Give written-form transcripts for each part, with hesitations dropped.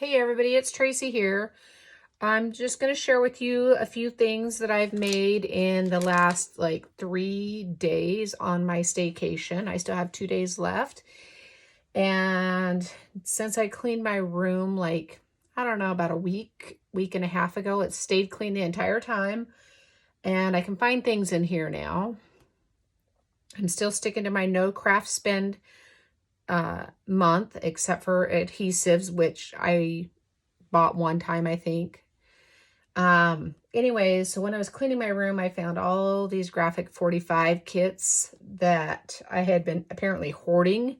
Hey everybody, it's Tracy here. I'm just going to share with you a few things that I've made in the last 3 days on my staycation. I still have 2 days left. And since I cleaned my room I don't know, about a week and a half ago, it stayed clean the entire time. And I can find things in here now. I'm still sticking to my no craft spend month, except for adhesives, which I bought one time, I think. Anyways, so when I was cleaning my room, I found all these Graphic 45 kits that I had been apparently hoarding.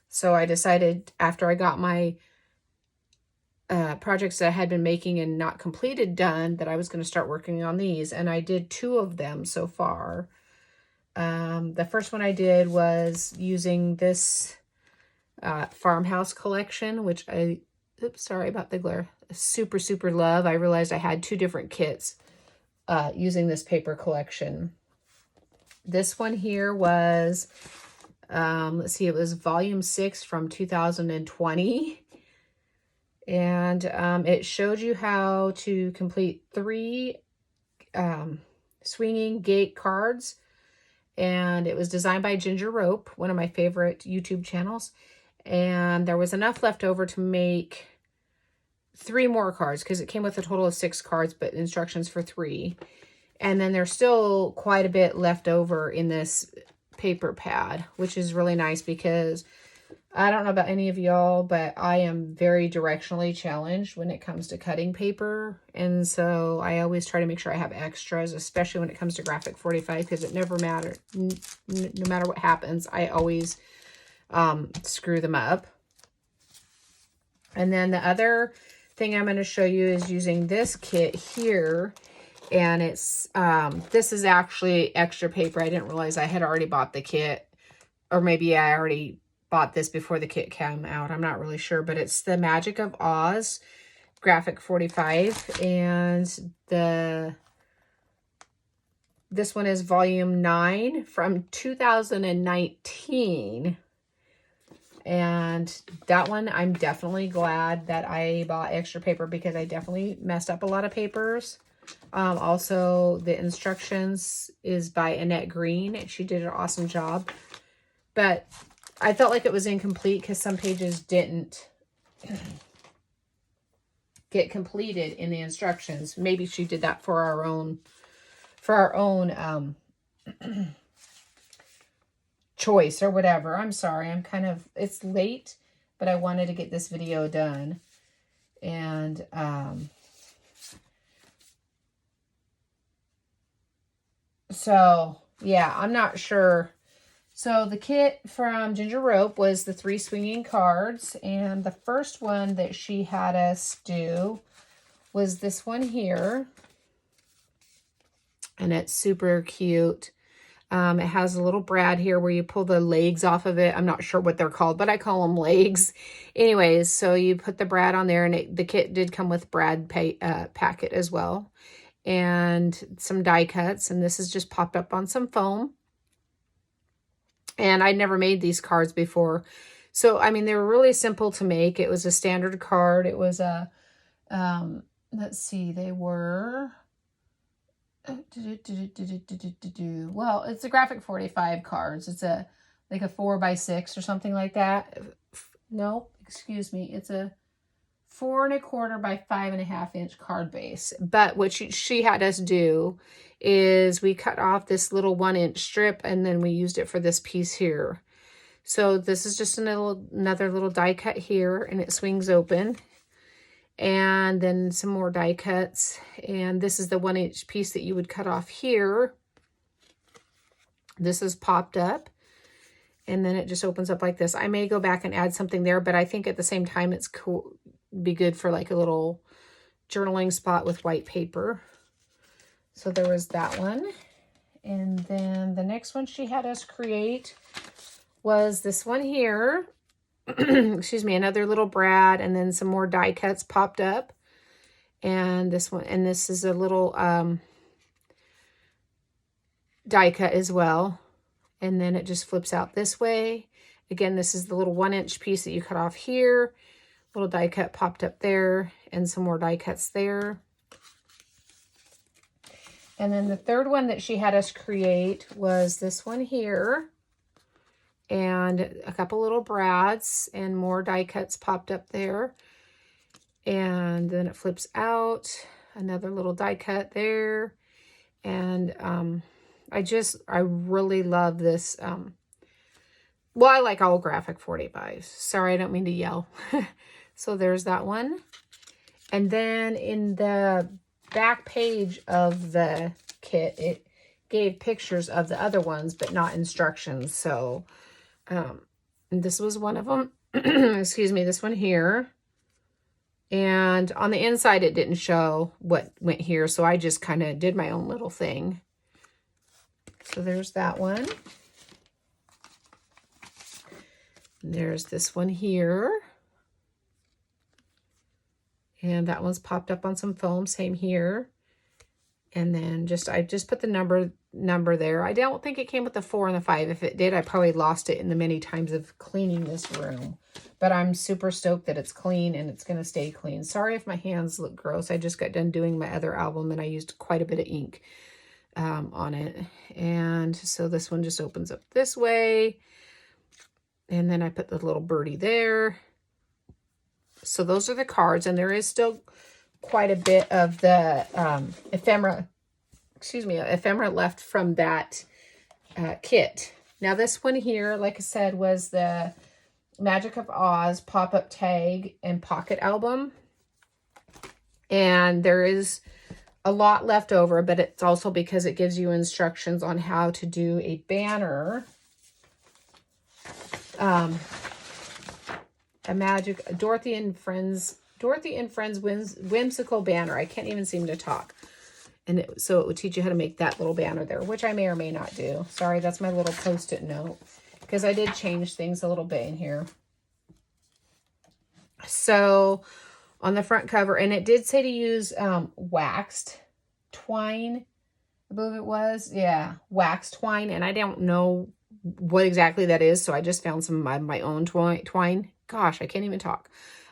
So I decided, after I got my projects that I had been making and not completed done, that I was going to start working on these. And I did 2 of them so far. The first one I did was using this farmhouse collection, which oops, sorry about the glare, super love. I realized I had 2 different kits using this paper collection. This one here was, let's see, it was volume 6 from 2020. And it showed you how to complete 3 swinging gate cards. And it was designed by Ginger Rope, one of my favorite YouTube channels. And there was enough left over to make 3 more cards, because it came with a total of 6 cards, but instructions for 3. And then there's still quite a bit left over in this paper pad, which is really nice, because I don't know about any of y'all, but I am very directionally challenged when it comes to cutting paper. And so I always try to make sure I have extras, especially when it comes to Graphic 45, because it never matters. No matter what happens, I always screw them up. And then the other thing I'm going to show you is using this kit here. And it's, this is actually extra paper. I didn't realize I had already bought the kit, or maybe I already bought this before the kit came out. I'm not really sure, but it's the Magic of Oz Graphic 45. And this one is volume 9 from 2019. And that one, I'm definitely glad that I bought extra paper, because I definitely messed up a lot of papers. Also, the instructions is by Annette Green. She did an awesome job. But I felt like it was incomplete because some pages didn't get completed in the instructions. Maybe she did that for our own choice or whatever. I'm sorry. It's late, but I wanted to get this video done. And so yeah, I'm not sure. So the kit from Ginger Rope was the 3 swinging cards, and the first one that she had us do was this one here, and it's super cute. It has a little brad here where you pull the legs off of it. I'm not sure what they're called, but I call them legs. Anyways, so you put the brad on there, and the kit did come with brad packet as well, and some die cuts, and this is just popped up on some foam. And I'd never made these cards before. So, I mean, they were really simple to make. It was a standard card. It was a, let's see, they were, well, it's a Graphic 45 cards. It's like a 4x6 or something like that. No, excuse me. It's a 4 1/4 by 5.5 inch card base. But what she had us do is we cut off this little 1 inch strip, and then we used it for this piece here. So this is just another little die cut here, and it swings open. And then some more die cuts. And this is the 1 inch piece that you would cut off here. This is popped up. And then it just opens up like this. I may go back and add something there, but I think at the same time it's cool. Be good for like a little journaling spot with white paper. So there was that one. And then the next one she had us create was this one here. Excuse me, another little brad, and then some more die cuts popped up. And this one, and this is a little die cut as well. And then it just flips out this way. Again, this is the little 1 inch piece that you cut off here. Little die cut popped up there, and some more die cuts there. And then the third one that she had us create was this one here. And a couple little brads and more die cuts popped up there. And then it flips out. Another little die cut there. And I really love this. Well, I like all graphic 485s. Sorry, I don't mean to yell. So there's that one. And then in the back page of the kit, it gave pictures of the other ones, but not instructions. So this was one of them. Excuse me, this one here. And on the inside, it didn't show what went here. So I just kind of did my own little thing. So there's that one. And there's this one here. And that one's popped up on some foam, same here. And then I just put the number there. I don't think it came with the 4 and the 5. If it did, I probably lost it in the many times of cleaning this room. But I'm super stoked that it's clean and it's going to stay clean. Sorry if my hands look gross. I just got done doing my other album and I used quite a bit of ink on it. And so this one just opens up this way. And then I put the little birdie there. So those are the cards, and there is still quite a bit of the ephemera left from that kit. Now this one here, like I said, was the Magic of Oz pop-up tag and pocket album. And there is a lot left over, but it's also because it gives you instructions on how to do a banner. Dorothy and Friends whimsical banner. I can't even seem to talk. And so it would teach you how to make that little banner there, which I may or may not do. Sorry, that's my little post-it note, because I did change things a little bit in here. So on the front cover, and it did say to use waxed twine, I believe it was. Yeah, waxed twine. And I don't know what exactly that is, so I just found some of my own twine. Gosh, I can't even talk.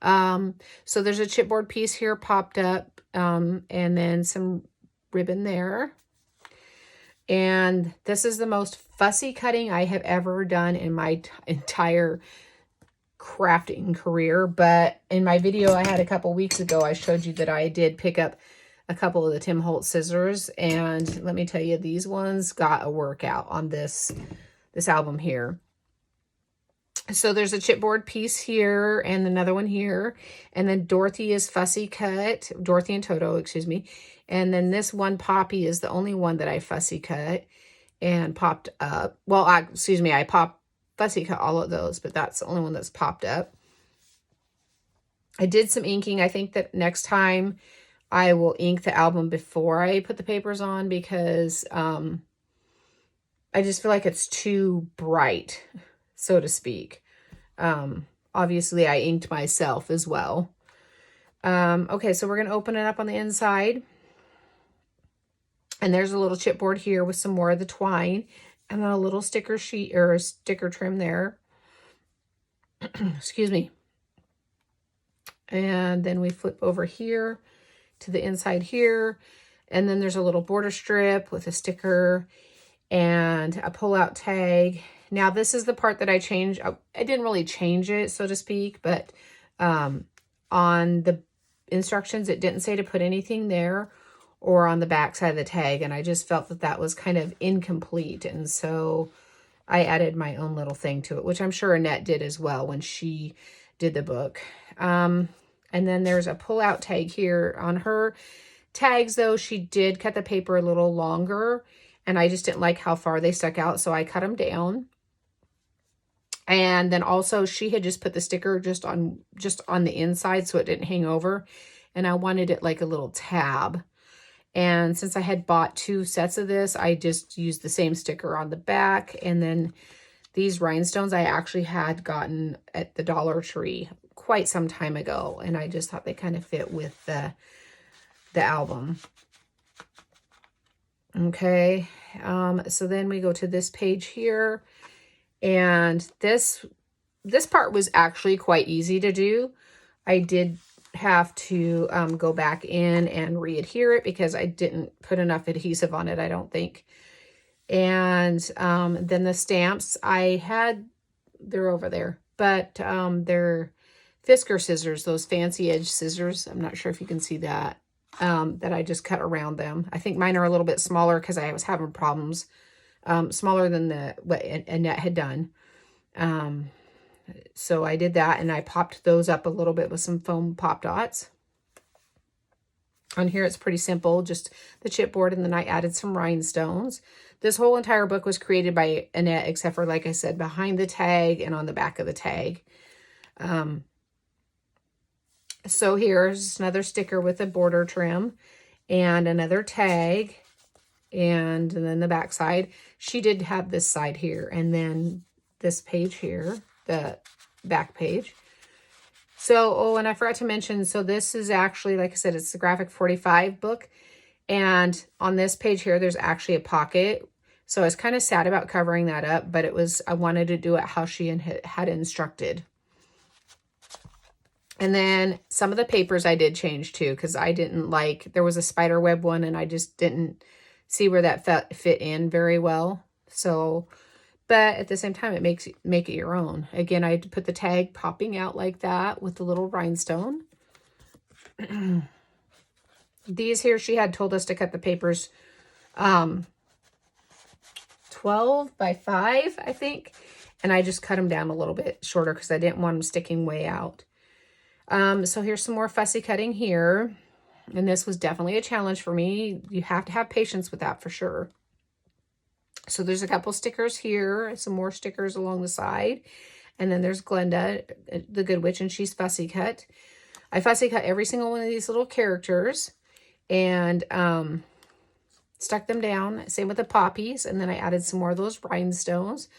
So there's a chipboard piece here popped up, and then some ribbon there. And this is the most fussy cutting I have ever done in my entire crafting career. But in my video I had a couple weeks ago, I showed you that I did pick up a couple of the Tim Holtz scissors, and let me tell you, these ones got a workout on this album here. So there's a chipboard piece here and another one here. And then Dorothy is fussy cut. Dorothy and Toto, excuse me. And then this one, Poppy, is the only one that I fussy cut and popped up. Well, I fussy cut all of those, but that's the only one that's popped up. I did some inking. I think that next time I will ink the album before I put the papers on, because I just feel like it's too bright, so to speak. Obviously I inked myself as well. Okay, so we're going to open it up on the inside. And there's a little chipboard here with some more of the twine, and then a little sticker sheet or a sticker trim there. Excuse me. And then we flip over here to the inside here. And then there's a little border strip with a sticker and a pull-out tag. Now, this is the part that I changed. I didn't really change it, so to speak, but on the instructions, it didn't say to put anything there or on the back side of the tag, and I just felt that that was kind of incomplete, and so I added my own little thing to it, which I'm sure Annette did as well when she did the book. And then there's a pull-out tag here. On her tags, though, she did cut the paper a little longer, and I just didn't like how far they stuck out, so I cut them down. And then also she had just put the sticker just on the inside so it didn't hang over, and I wanted it like a little tab. And since I had bought 2 sets of this, I just used the same sticker on the back. And then these rhinestones I actually had gotten at the Dollar Tree quite some time ago, and I just thought they kind of fit with the album. Okay, so then we go to this page here, and this part was actually quite easy to do. I did have to go back in and re-adhere it because I didn't put enough adhesive on it, I don't think. And then the stamps, they're over there, but they're Fisker scissors, those fancy edge scissors. I'm not sure if you can see that, that I just cut around them. I think mine are a little bit smaller because I was having problems, smaller than what Annette had done. So I did that, and I popped those up a little bit with some foam pop dots. On here, it's pretty simple, just the chipboard, and then I added some rhinestones. This whole entire book was created by Annette, except for, like I said, behind the tag and on the back of the tag. So here's another sticker with a border trim and another tag, and then the back side. She did have this side here, and then this page here, the back page. So, oh, and I forgot to mention, so this is actually, like I said, it's the Graphic 45 book. And on this page here, there's actually a pocket. So I was kind of sad about covering that up, but I wanted to do it how she had instructed. And then some of the papers I did change too, because I didn't like, there was a spider web one and I just didn't see where that fit in very well. So, but at the same time, make it your own. Again, I had to put the tag popping out like that with the little rhinestone. These here, she had told us to cut the papers 12 by 5, I think. And I just cut them down a little bit shorter because I didn't want them sticking way out. So here's some more fussy cutting here. And this was definitely a challenge for me. You have to have patience with that for sure. So there's a couple stickers here, some more stickers along the side. And then there's Glenda, the Good Witch, and she's fussy cut. I fussy cut every single one of these little characters and stuck them down. Same with the poppies. And then I added some more of those rhinestones.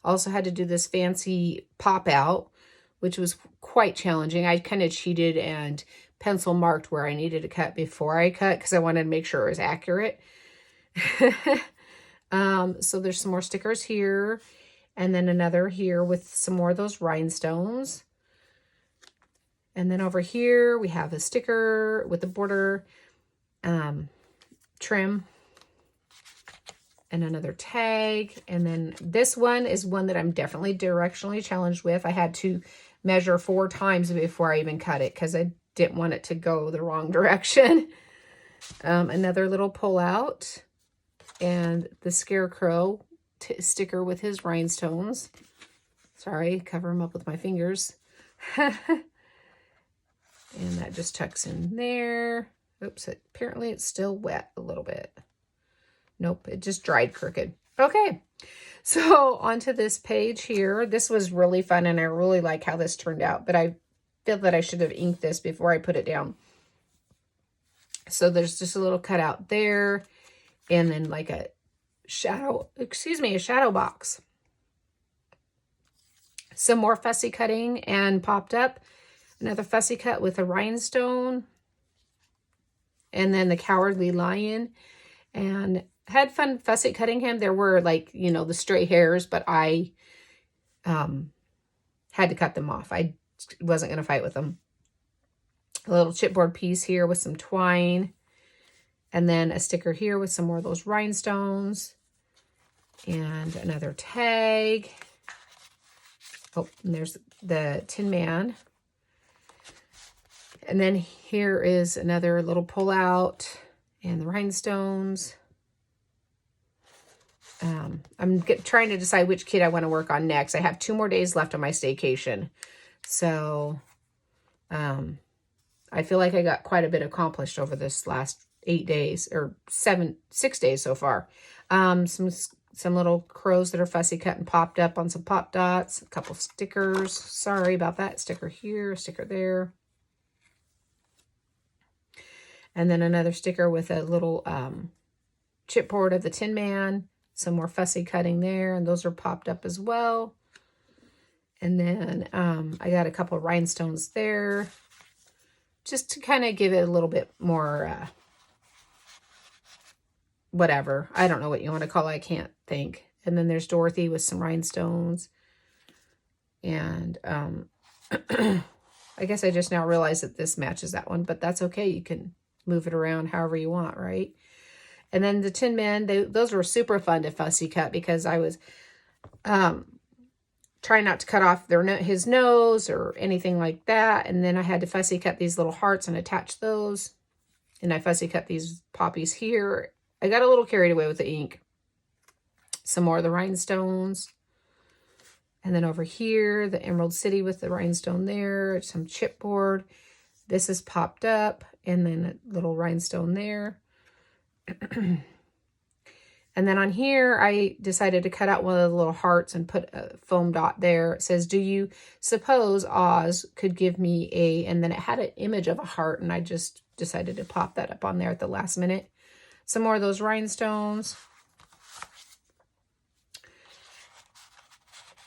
Also had to do this fancy pop out, which was quite challenging. I kind of cheated and pencil marked where I needed to cut before I cut because I wanted to make sure it was accurate. So there's some more stickers here, and then another here with some more of those rhinestones. And then over here we have a sticker with the border trim and another tag. And then this one is one that I'm definitely directionally challenged with. I had to measure 4 times before I even cut it because I didn't want it to go the wrong direction. Another little pull out. And the Scarecrow sticker with his rhinestones. Sorry, cover him up with my fingers. And that just tucks in there. Oops, apparently it's still wet a little bit. Nope, it just dried crooked. Okay, so onto this page here. This was really fun, and I really like how this turned out, but I feel that I should have inked this before I put it down. So there's just a little cutout there. And then like a shadow box. Some more fussy cutting and popped up. Another fussy cut with a rhinestone. And then the Cowardly Lion. And had fun fussy cutting him. There were like, the stray hairs, but I had to cut them off. I wasn't going to fight with them. A little chipboard piece here with some twine. And then a sticker here with some more of those rhinestones. And another tag. Oh, and there's the Tin Man. And then here is another little pull out and the rhinestones. I'm trying to decide which kit I want to work on next. I have 2 more days left on my staycation. So I feel like I got quite a bit accomplished over this last 8 days or 6 days so far. Some little crows that are fussy cut and popped up on some pop dots, a couple stickers. Sorry about that. Sticker here, sticker there. And then another sticker with a little chipboard of the Tin Man. Some more fussy cutting there, and those are popped up as well. And then I got a couple of rhinestones there, just to kind of give it a little bit more whatever. I don't know what you want to call it. I can't think. And then there's Dorothy with some rhinestones. And I guess I just now realized that this matches that one, but that's okay. You can move it around however you want, right? And then the Tin Men, those were super fun to fussy cut because I was trying not to cut off his nose or anything like that. And then I had to fussy cut these little hearts and attach those. And I fussy cut these poppies here. I got a little carried away with the ink. Some more of the rhinestones. And then over here, the Emerald City with the rhinestone there. Some chipboard. This is popped up. And then a little rhinestone there. And then on here, I decided to cut out one of the little hearts and put a foam dot there. It says, do you suppose Oz could give me a... And then it had an image of a heart, and I just decided to pop that up on there at the last minute. Some more of those rhinestones.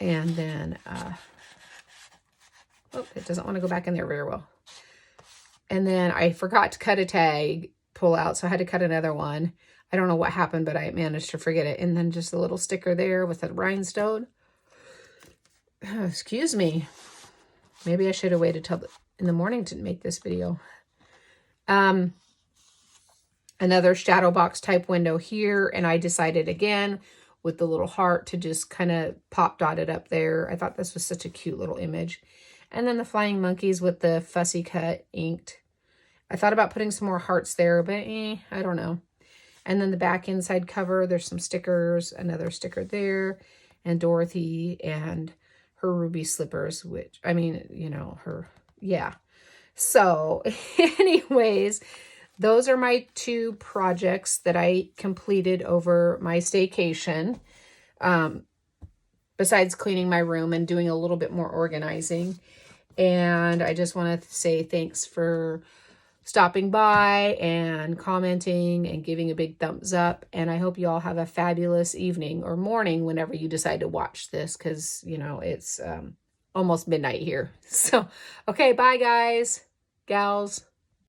And then... oh, it doesn't want to go back in there very well. And then I forgot to cut a tag pull out, so I had to cut another one. I don't know what happened, but I managed to forget it. And then just a little sticker there with a rhinestone. Excuse me. Maybe I should have waited till in the morning to make this video. Another shadow box type window here. And I decided again with the little heart to just kind of pop dot it up there. I thought this was such a cute little image. And then the flying monkeys with the fussy cut inked. I thought about putting some more hearts there, but I don't know. And then the back inside cover, there's some stickers, another sticker there, and Dorothy and her ruby slippers, which, I mean, you know, yeah. So anyways, those are my 2 projects that I completed over my staycation. Besides cleaning my room and doing a little bit more organizing. And I just want to say thanks for stopping by and commenting and giving a big thumbs up. And I hope you all have a fabulous evening or morning whenever you decide to watch this, because, you know, it's almost midnight here. So, okay, bye guys, gals.